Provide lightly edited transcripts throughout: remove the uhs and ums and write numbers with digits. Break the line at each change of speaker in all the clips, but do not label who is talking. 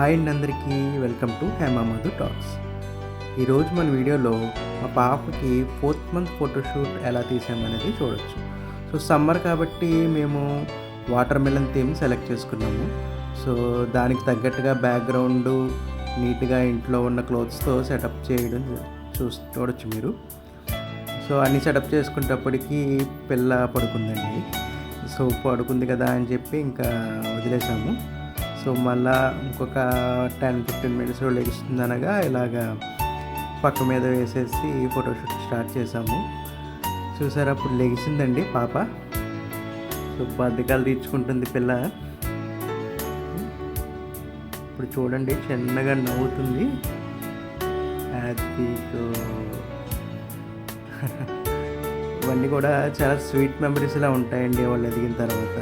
Hi అండి అందరికీ welcome to Hema Madhu talks. ఈరోజు మన వీడియోలో మా పాపకి 4th మంత్ ఫోటోషూట్ ఎలా తీసామనేది చూడొచ్చు. సో సమ్మర్ కాబట్టి మేము వాటర్ మిలన్ థీమ్ సెలెక్ట్ చేసుకున్నాము. సో దానికి తగ్గట్టుగా బ్యాక్గ్రౌండ్ నీట్గా ఇంట్లో ఉన్న క్లోత్స్తో సెటప్ చేయడం చూడొచ్చు మీరు. సో అన్నీ సెటప్ చేసుకునేటప్పటికి పిల్ల పడుకుందండి. సో పడుకుంది కదా అని చెప్పి ఇంకా వదిలేసాము. సో మళ్ళా ఇంకొక 10-15 మినిట్స్లో లెగుస్తుంది అనగా ఇలాగా పక్క మీద వేసేసి ఫోటోషూట్ స్టార్ట్ చేసాము. చూసారా, అప్పుడు లెగిసిందండి పాప. సో బద్ధకాలు తీర్చుకుంటుంది పిల్ల. ఇప్పుడు చూడండి, చిన్నగా నవ్వుతుంది హ్యాపీతో. ఇవన్నీ కూడా చాలా స్వీట్ మెమరీస్లా ఉంటాయండి వాళ్ళు ఎదిగిన తర్వాత.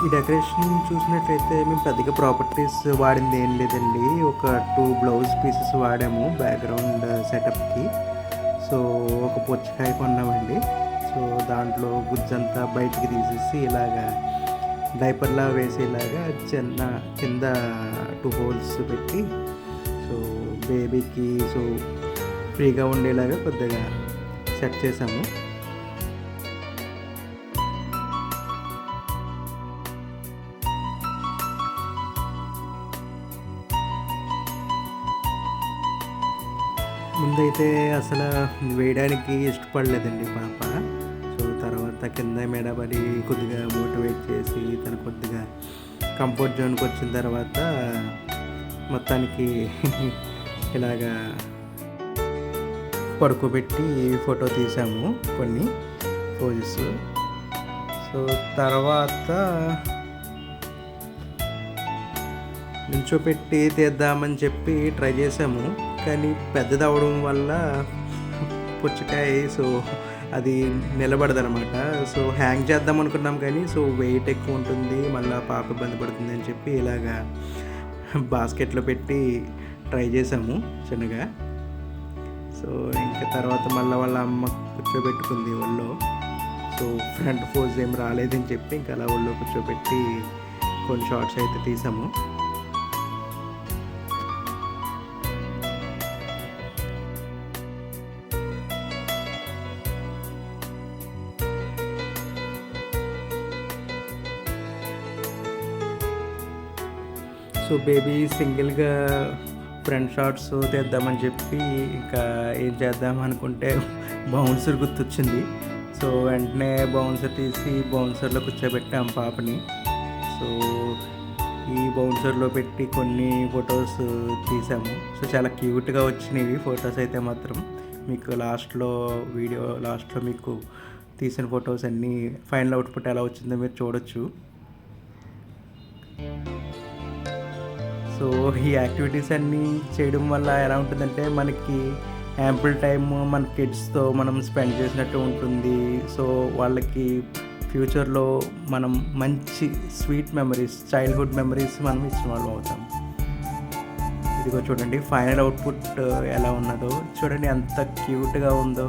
ఈ డెకరేషన్ చూసినట్లయితే మేము పెద్దగా ప్రాపర్టీస్ వాడింది ఏం లేదండి. ఒక 2 బ్లౌజ్ పీసెస్ వాడాము బ్యాక్గ్రౌండ్ సెటప్కి. సో ఒక పుచ్చకాయ కొన్నామండి. సో దాంట్లో గుజ్జంతా బయటికి తీసేసి ఇలాగా డైపర్లా వేసేలాగా కింద 2 హోల్స్ పెట్టి సో బేబీకి సో ఫ్రీగా ఉండేలాగా కొద్దిగా సెట్ చేసాము. ముందైతే అసలు వేయడానికి ఇష్టపడలేదండి పాప. సో తర్వాత కింద మెడబడి కొద్దిగా మోటివేట్ చేసి తను కొద్దిగా కంఫర్ట్ జోన్కి వచ్చిన తర్వాత మొత్తానికి ఇలాగా పడుకోబెట్టి ఫోటో తీసాము కొన్ని పోజెస్. సో తర్వాత నుంచోపెట్టి తీద్దామని చెప్పి ట్రై చేసాము, కానీ పెద్దది అవడం వల్ల పుచ్చకాయ సో అది నిలబడదనమాట. సో హ్యాంగ్ చేద్దాం అనుకున్నాం కానీ సో వెయిట్ ఎక్కువ ఉంటుంది, మళ్ళీ పాప ఇబ్బంది పడుతుంది అని చెప్పి ఇలాగా బాస్కెట్లో పెట్టి ట్రై చేసాము చిన్నగా. సో ఇంకా తర్వాత మళ్ళీ వాళ్ళ అమ్మ కూర్చోబెట్టుకుంది ఒళ్ళో. సో ఫ్రంట్ పోజ్ ఏం రాలేదని చెప్పి ఇంకా అలా ఒళ్ళో కూర్చోబెట్టి కొన్ని షార్ట్స్ అయితే తీసాము. సో బేబీ సింగిల్గా ఫ్రంట్ షాట్స్ తీద్దామని చెప్పి ఇంకా ఏం చేద్దాం అనుకుంటే బౌన్సర్ గుర్తొచ్చింది. సో వెంటనే బౌన్సర్ తీసి బౌన్సర్లో కూర్చోబెట్టాం పాపని. సో ఈ బౌన్సర్లో పెట్టి కొన్ని ఫొటోస్ తీసాము. సో చాలా క్యూట్గా వచ్చినాయి ఫొటోస్ అయితే మాత్రం. మీకు వీడియో లాస్ట్లో మీకు తీసిన ఫొటోస్ అన్నీ ఫైనల్ అవుట్పుట్ ఎలా వచ్చిందో మీరు చూడొచ్చు. సో ఈ యాక్టివిటీస్ అన్నీ చేయడం వల్ల ఎలా ఉంటుందంటే మనకి యాంపుల్ టైమ్ మన కిడ్స్తో మనం స్పెండ్ చేసినట్టు ఉంటుంది. సో వాళ్ళకి ఫ్యూచర్లో మనం మంచి స్వీట్ మెమరీస్, చైల్డ్హుడ్ మెమరీస్ మనం ఇచ్చిన వాళ్ళు అవుతాం. ఇదిగో చూడండి ఫైనల్ అవుట్పుట్ ఎలా ఉన్నదో చూడండి, ఎంత క్యూట్గా ఉందో.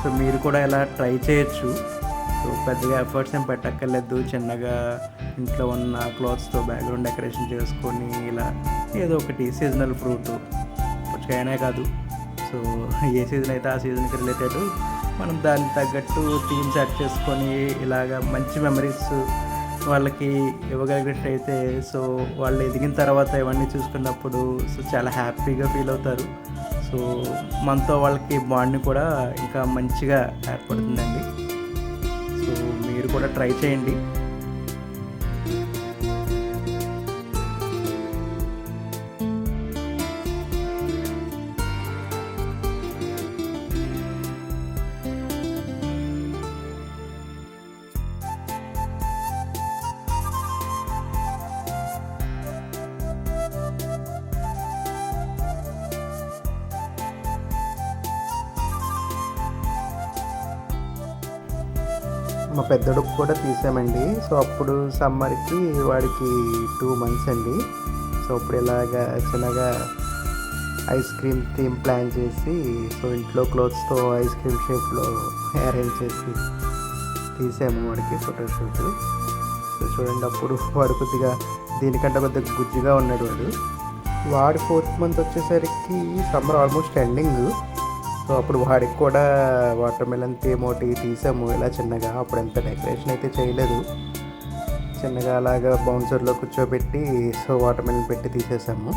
సో మీరు కూడా ఇలా ట్రై చేయొచ్చు. సో పెద్దగా ఎఫర్ట్స్ ఏం పెట్టక్కర్లేదు, చిన్నగా ఇంట్లో ఉన్న క్లాత్స్తో బ్యాక్గ్రౌండ్ డెకరేషన్ చేసుకొని ఇలా ఏదో ఒకటి సీజనల్ ఫ్రూట్, పుచ్చకాయనే కాదు, సో ఏ సీజన్ అయితే ఆ సీజన్కి రిలేటెడ్ మనం దానికి తగ్గట్టు థీమ్ సెట్ చేసుకొని ఇలాగా మంచి మెమరీస్ వాళ్ళకి ఇవ్వగలిగినట్టయితే సో వాళ్ళు ఎదిగిన తర్వాత ఇవన్నీ చూసుకున్నప్పుడు సో చాలా హ్యాపీగా ఫీల్ అవుతారు. సో మనతో వాళ్ళకి బాండ్ని కూడా ఇంకా మంచిగా ఏర్పడుతుందండి. సో మీరు కూడా ట్రై చేయండి. మా పెద్దోడుకు కూడా తీసామండి. సో అప్పుడు సమ్మర్కి వాడికి 2 months అండి. సో అప్పుడు ఇలాగా చిన్నగా ఐస్ క్రీమ్ థీమ్ ప్లాన్ చేసి సో ఇంట్లో క్లోత్స్తో ఐస్ క్రీమ్ షేప్లో అరేంజ్ చేసి తీసాము వాడికి ఫోటోషూట్. సో చూడండి, అప్పుడు వాడు కొద్దిగా దీనికంటే కొద్దిగా గుజ్జుగా ఉన్నాడు. వాడు 4th మంత్ వచ్చేసరికి సమ్మర్ ఆల్మోస్ట్ ఎండింగ్. సో అప్పుడు వాడికి కూడా వాటర్ మెలన్ థీమ్ ఒకటి తీసాము ఇలా చిన్నగా. అప్పుడు ఎంత డెకరేషన్ అయితే చేయలేదు, చిన్నగా అలాగా బౌన్సర్లో కూర్చోబెట్టి సో వాటర్ మెలన్ పెట్టి తీసేసాము.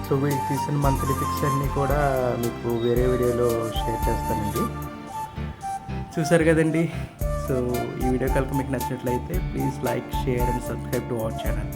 సో వీడికి తీసిన మంత్లీ పిక్స్ అన్నీ కూడా మీకు వేరే వీడియోలో షేర్ చేస్తానండి. చూసారు కదండి. సో ఈ వీడియో కనుక మీకు నచ్చినట్లయితే please like, share and subscribe to our channel.